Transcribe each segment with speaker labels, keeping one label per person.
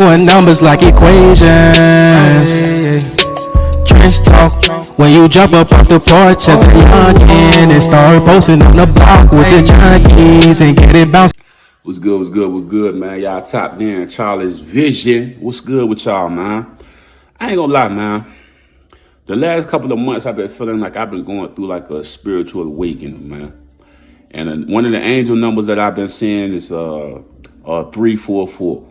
Speaker 1: Doing numbers like equations. Trench talk. When you jump up off the porch as a youngin' and start posting on the block with the junkies and get it bounced.
Speaker 2: What's good, what's good, man? Y'all tapped in Charlie's Vision. What's good with y'all, man? I ain't gonna lie, man. The last couple of months, I've been feeling like I've been going through like a spiritual awakening, man. And one of the angel numbers that I've been seeing is 344.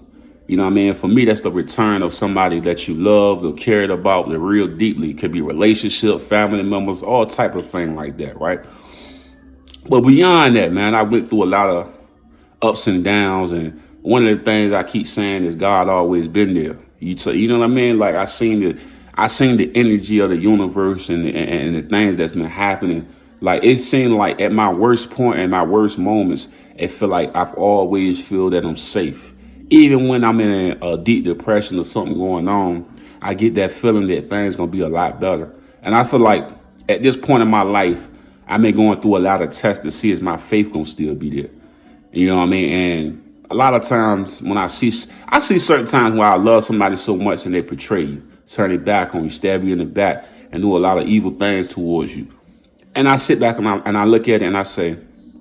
Speaker 2: You know what I mean? For me, that's the return of somebody that you love or cared about real deeply. It could be relationship, family members, all type of thing like that, right? But beyond that, man, I went through a lot of ups and downs, and one of the things I keep saying is God always been there. You know what I mean? Like I seen the energy of the universe and the things that's been happening. Like it seemed like at my worst point and my worst moments, it feel like I've always feel that I'm safe. Even when I'm in a deep depression or something going on, I get that feeling that things gonna be a lot better. And I feel like at this point in my life, I've been going through a lot of tests to see if my faith gonna still be there. You know what I mean? And a lot of times when I see certain times where I love somebody so much and they betray you, turn their back on you, stab you in the back, and do a lot of evil things towards you. And I sit back and I look at it and I say,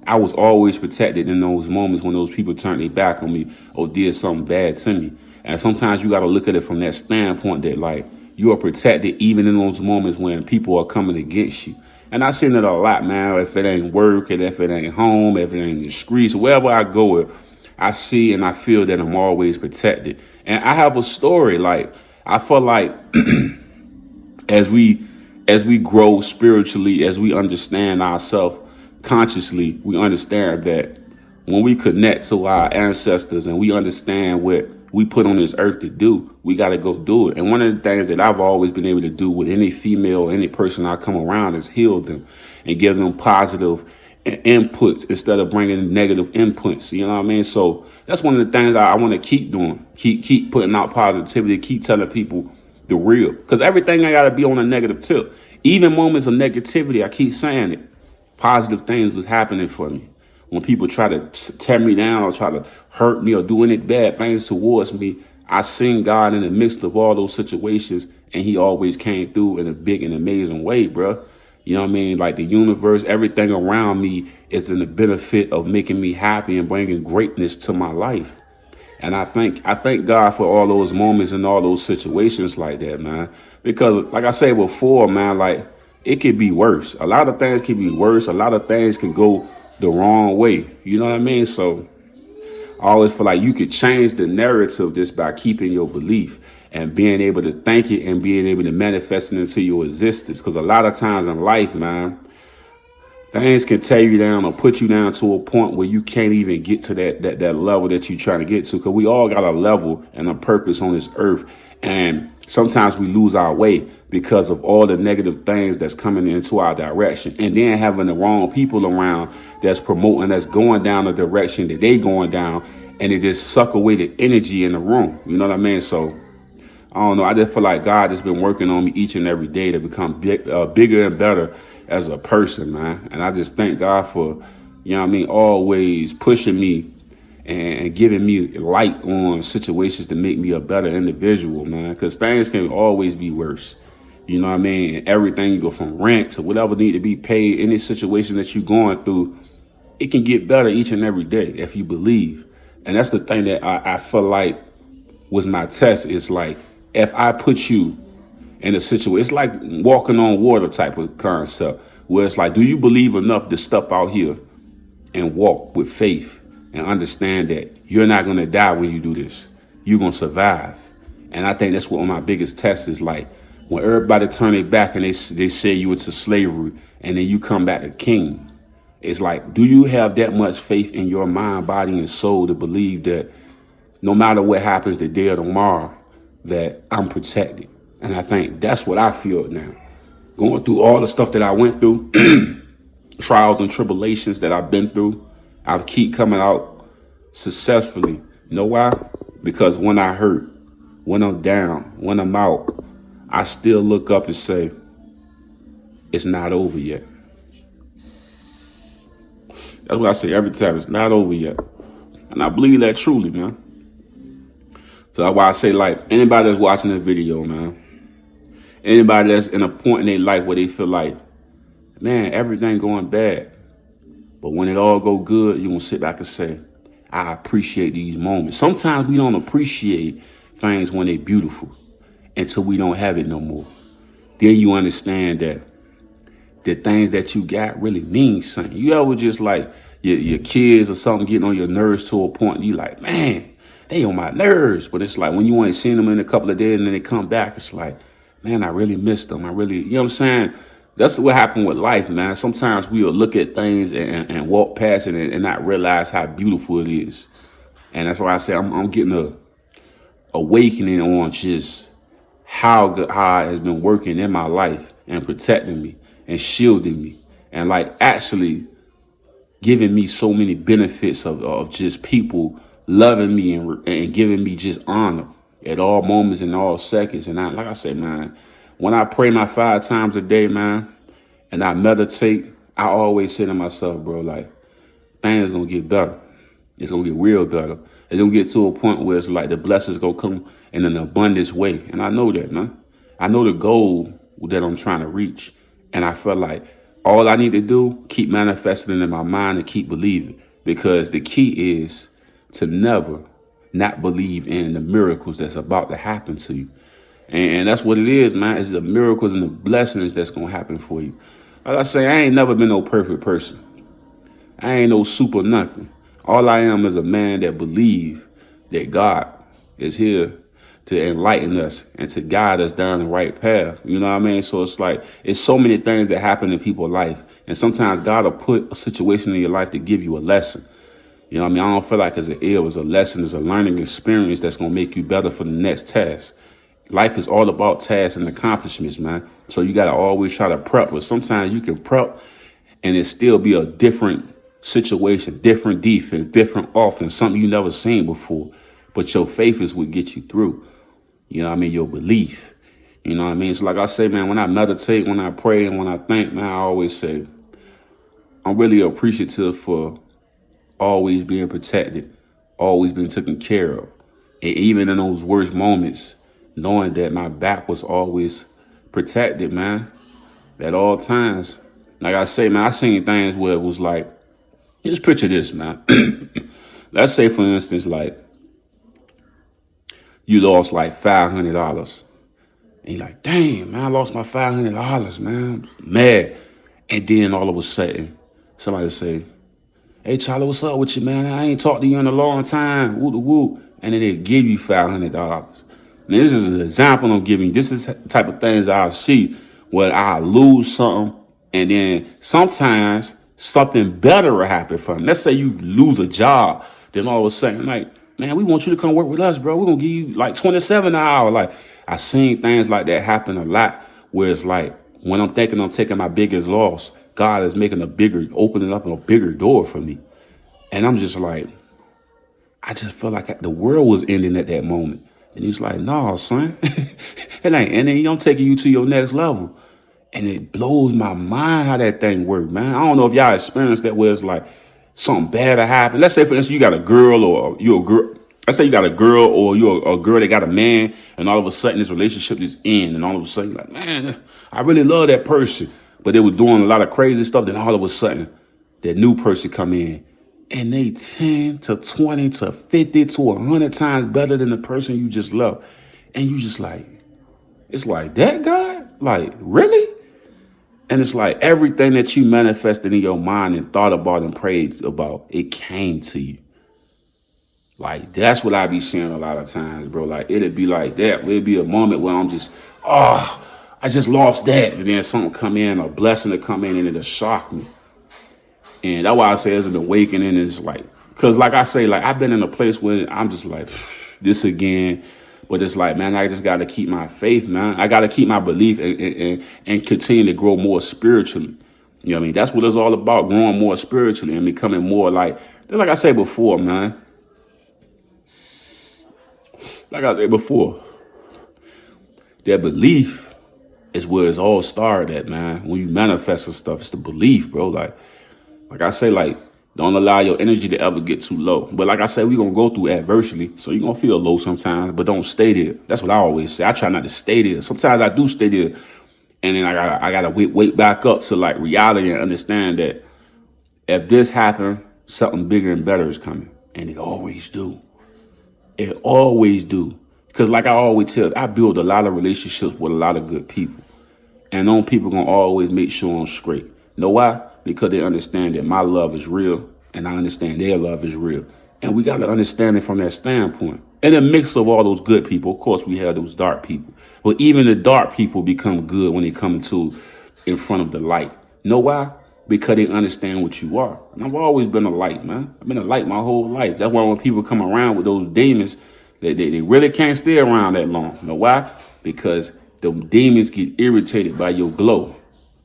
Speaker 2: I was always protected in those moments when those people turned their back on me or did something bad to me. And sometimes you got to look at it from that standpoint that like you are protected even in those moments when people are coming against you. And I seen it a lot, man. If it ain't work, and if it ain't home, if it ain't the streets, wherever I go, I see and I feel that I'm always protected. And I have a story. Like I feel like as we grow spiritually, as we understand ourselves consciously, we understand that when we connect to our ancestors and we understand what we put on this earth to do, we got to go do it. And one of the things that I've always been able to do with any female, any person I come around is heal them and give them positive inputs instead of bringing negative inputs. You know what I mean? So that's one of the things I want to keep doing. Keep putting out positivity, keep telling people the real. Because everything I got to be on a negative tip. Even moments of negativity, I keep saying it. Positive things was happening for me. When people try to tear me down or try to hurt me or do any bad things towards me, I seen God in the midst of all those situations, and he always came through in a big and amazing way, bro. You know what I mean? Like the universe, everything around me is in the benefit of making me happy and bringing greatness to my life. And I thank God for all those moments and all those situations like that, man. Because like I said before, man, like it could be worse. A lot of things can be worse. A lot of things can go the wrong way. You know what I mean? So I always feel like you could change the narrative just by keeping your belief and being able to think it and being able to manifest it into your existence. Because a lot of times in life, man, things can tear you down or put you down to a point where you can't even get to that level that you're trying to get to. Because we all got a level and a purpose on this earth. And sometimes we lose our way because of all the negative things that's coming into our direction. And then having the wrong people around that's promoting us going down the direction that they going down. And it just suck away the energy in the room. You know what I mean? So I don't know. I just feel like God has been working on me each and every day to become bigger and better as a person, man. And I just thank God for, you know what I mean, always pushing me and giving me light on situations to make me a better individual, man. Because things can always be worse. You know what I mean? And everything go from rent to whatever need to be paid. Any situation that you're going through, it can get better each and every day if you believe. And that's the thing that I feel like was my test. It's like if I put you in a situation, it's like walking on water type of concept, where it's like, do you believe enough to step out here and walk with faith and understand that you're not going to die when you do this? You're going to survive. And I think that's what my biggest test is like. When everybody turn their back and they say you into slavery and then you come back a king, it's like, do you have that much faith in your mind, body, and soul to believe that no matter what happens today or tomorrow, that I'm protected? And I think that's what I feel now. Going through all the stuff that I went through, trials and tribulations that I've been through, I keep coming out successfully. You know why? Because when I hurt, when I'm down, when I'm out, I still look up and say, it's not over yet. That's what I say every time. It's not over yet. And I believe that truly, man. So that's why I say, like, anybody that's watching this video, man, anybody that's in a point in their life where they feel like, man, everything going bad, but when it all go good, you gonna sit back and say, I appreciate these moments. Sometimes we don't appreciate things when they're beautiful until we don't have it no more. Then you understand that the things that you got really mean something. You ever just like your kids or something getting on your nerves to a point you like, man, they on my nerves. But it's like when you ain't seen them in a couple of days and then they come back, it's like, man, I really miss them. I really, you know what I'm saying? That's what happened with life, man. Sometimes we'll look at things and walk past it and not realize how beautiful it is. And that's why I say I'm getting a awakening on just how God has been working in my life and protecting me and shielding me and like actually giving me so many benefits of just people loving me and giving me just honor at all moments and all seconds. And like I say, man, when I pray my 5 times a day, man, and I meditate, I always say to myself, bro, like, things gonna get better. It's gonna get real better. It's gonna get to a point where it's like the blessings gonna come in an abundance way. And I know that, man. I know the goal that I'm trying to reach. And I feel like all I need to do, keep manifesting it in my mind and keep believing. Because the key is to never not believe in the miracles that's about to happen to you. And that's what it is, man. It's the miracles and the blessings that's going to happen for you. Like I say, I ain't never been no perfect person. I ain't no super nothing. All I am is a man that believes that God is here to enlighten us and to guide us down the right path. You know what I mean? So it's like, it's so many things that happen in people's life. And sometimes God will put a situation in your life to give you a lesson. You know what I mean? I don't feel like it's an ill, it's a lesson, it's a learning experience that's going to make you better for the next task. Life is all about tasks and accomplishments, man. So you got to always try to prep. But sometimes you can prep and it still be a different situation, different defense, different offense, something you never seen before. But your faith is what gets you through. You know what I mean? Your belief. You know what I mean? So like I say, man, when I meditate, when I pray, and when I think, man, I always say, I'm really appreciative for always being protected, always being taken care of. And even in those worst moments, knowing that my back was always protected, man, at all times. Like I say, man, I seen things where it was like, just picture this, man. Let's say, for instance, like, you lost like $500. And you're like, damn, man, I lost my $500, man. I'm mad. And then all of a sudden, somebody say, hey, Charlie, what's up with you, man? I ain't talked to you in a long time. Woo woo. And then they give you $500. Now, this is an example I'm giving you. This is the type of things I'll see where I lose something. And then sometimes something better will happen for them. Let's say you lose a job. Then all of a sudden, like, man, we want you to come work with us, bro. We're going to give you like $27 an hour. Like, I've seen things like that happen a lot where it's like, when I'm thinking I'm taking my biggest loss, God is opening up a bigger door for me. And I'm just like, I just feel like the world was ending at that moment. And he's like, no, son, it ain't ending. I'm taking you to your next level. And it blows my mind how that thing works, man. I don't know if y'all experienced that where it's like something bad happened. Let's say, for instance, you got a girl or you're a girl. Let's say you got a girl or you're a girl that got a man, and all of a sudden this relationship is in, and all of a sudden you're like, man, I really love that person. But they were doing a lot of crazy stuff. Then all of a sudden that new person come in and they 10 to 20 to 50 to 100 times better than the person you just love. And you just like, it's like that guy? Like, really? And it's like everything that you manifested in your mind and thought about and prayed about, it came to you. Like, that's what I be seeing a lot of times, bro. Like, it'd be like that. It'd be a moment where I'm just, I just lost that. And then something come in, a blessing to come in, and it'll shock me. And that's why I say it's an awakening. It's like, because like I say, like, I've been in a place where I'm just like, this again. But it's like, man, I just got to keep my faith, man. I got to keep my belief and continue to grow more spiritually. You know what I mean? That's what it's all about, growing more spiritually and becoming more like I said before, man. Like I said before, that belief is where it's all started at, man. When you manifest some stuff, it's the belief, bro. Like I say, like, Don't allow your energy to ever get too low. But like I said, we're going to go through adversity. So you're going to feel low sometimes, but don't stay there. That's what I always say. I try not to stay there. Sometimes I do stay there. And then I gotta wait back up to like reality and understand that if this happened, something bigger and better is coming. And it always do. It always do. Because like I always tell, I build a lot of relationships with a lot of good people. And those people gonna always make sure I'm straight. Know why? Because they understand that my love is real and I understand their love is real. And we gotta understand it from that standpoint. In a mix of all those good people, of course we have those dark people. But even the dark people become good when they come in front of the light. Know why? Because they understand what you are. And I've always been a light, man. I've been a light my whole life. That's why when people come around with those demons, they really can't stay around that long. Know why? Because the demons get irritated by your glow.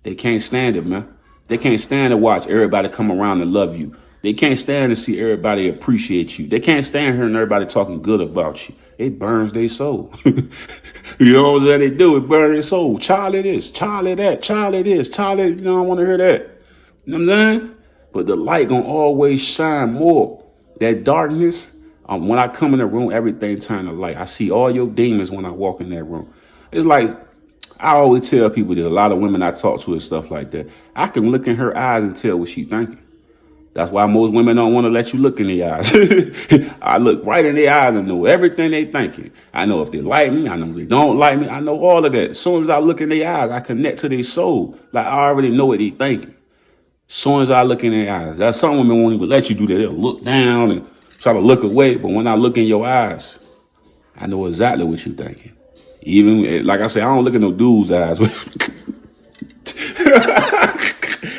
Speaker 2: They can't stand it, man. They can't stand to watch everybody come around and love you. They can't stand to see everybody appreciate you. They can't stand hearing everybody talking good about you. It burns their soul. You know what they do? It burns their soul. Charlie this, Charlie that, Charlie this, Charlie, I don't want to hear that. You know what I'm saying? But the light gonna always shine more. That darkness, when I come in the room, everything turn to light. I see all your demons when I walk in that room. It's like, I always tell people that a lot of women I talk to and stuff like that, I can look in her eyes and tell what she's thinking. That's why most women don't want to let you look in their eyes. I look right in their eyes and know everything they thinking. I know if they like me. I know if they don't like me. I know all of that. As soon as I look in their eyes, I connect to their soul. Like I already know what they thinking. As soon as I look in their eyes. That's some women won't even let you do that. They'll look down and try to look away. But when I look in your eyes, I know exactly what you're thinking. Even, like I say, I don't look at no dude's eyes.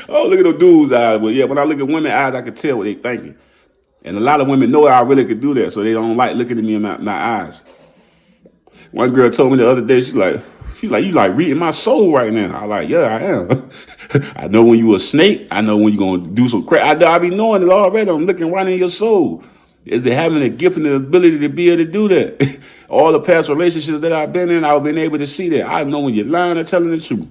Speaker 2: I don't look at no dude's eyes, but yeah, when I look at women's eyes, I can tell what they're thinking. And a lot of women know I really could do that, so they don't like looking at me in my eyes. One girl told me the other day, she's like, you like reading my soul right now. I'm like, yeah, I am. I know when you a snake. I know when you're going to do some crap. I be knowing it already. I'm looking right in your soul. Is it having a gift and the ability to be able to do that? All the past relationships that I've been in, I've been able to see that. I know when you're lying or telling the truth.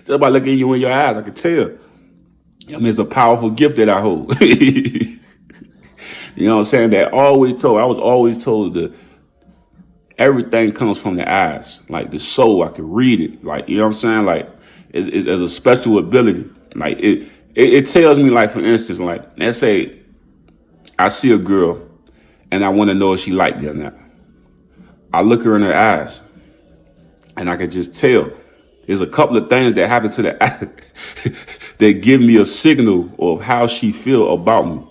Speaker 2: Just by looking at you in your eyes, I can tell. I mean, it's a powerful gift that I hold. You know what I'm saying? I was always told that everything comes from the eyes. Like the soul, I can read it. Like, you know what I'm saying? Like, it's a special ability. Like, it tells me, like, for instance, like, let's say I see a girl and I want to know if she liked me or not. I look her in her eyes and I can just tell. There's a couple of things that happen to the eye that give me a signal of how she feel about me.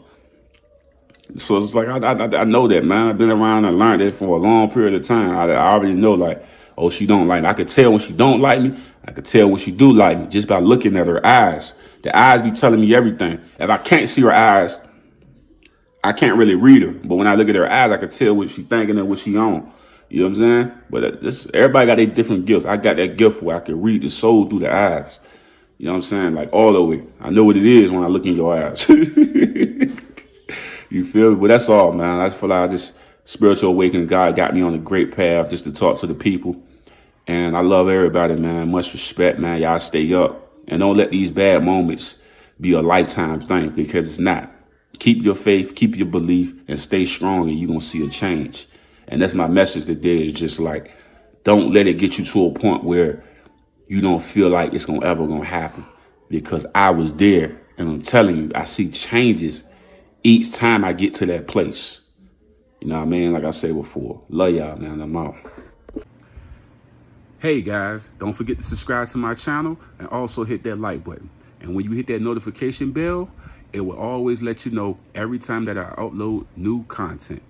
Speaker 2: So it's like, I know that, man. I've been around and learned that for a long period of time. I already know, like, oh, she don't like me. I could tell when she don't like me. I could tell when she do like me just by looking at her eyes. The eyes be telling me everything. If I can't see her eyes, I can't really read her. But when I look at her eyes, I can tell what she thinking and what she on. You know what I'm saying? But everybody got their different gifts. I got that gift where I can read the soul through the eyes. You know what I'm saying? Like all the way. I know what it is when I look in your eyes. You feel me? But that's all, man. I feel like this spiritual awakening, God got me on a great path just to talk to the people. And I love everybody, man. Much respect, man. Y'all stay up. And don't let these bad moments be a lifetime thing, because it's not. Keep your faith, keep your belief, and stay strong, and you're going to see a change. And that's my message today, is just like, don't let it get you to a point where you don't feel like it's ever going to happen. Because I was there, and I'm telling you, I see changes each time I get to that place. You know what I mean? Like I said before, love y'all, man. I'm out. Hey guys, don't forget to subscribe to my channel and also hit that like button. And when you hit that notification bell, it will always let you know every time that I upload new content.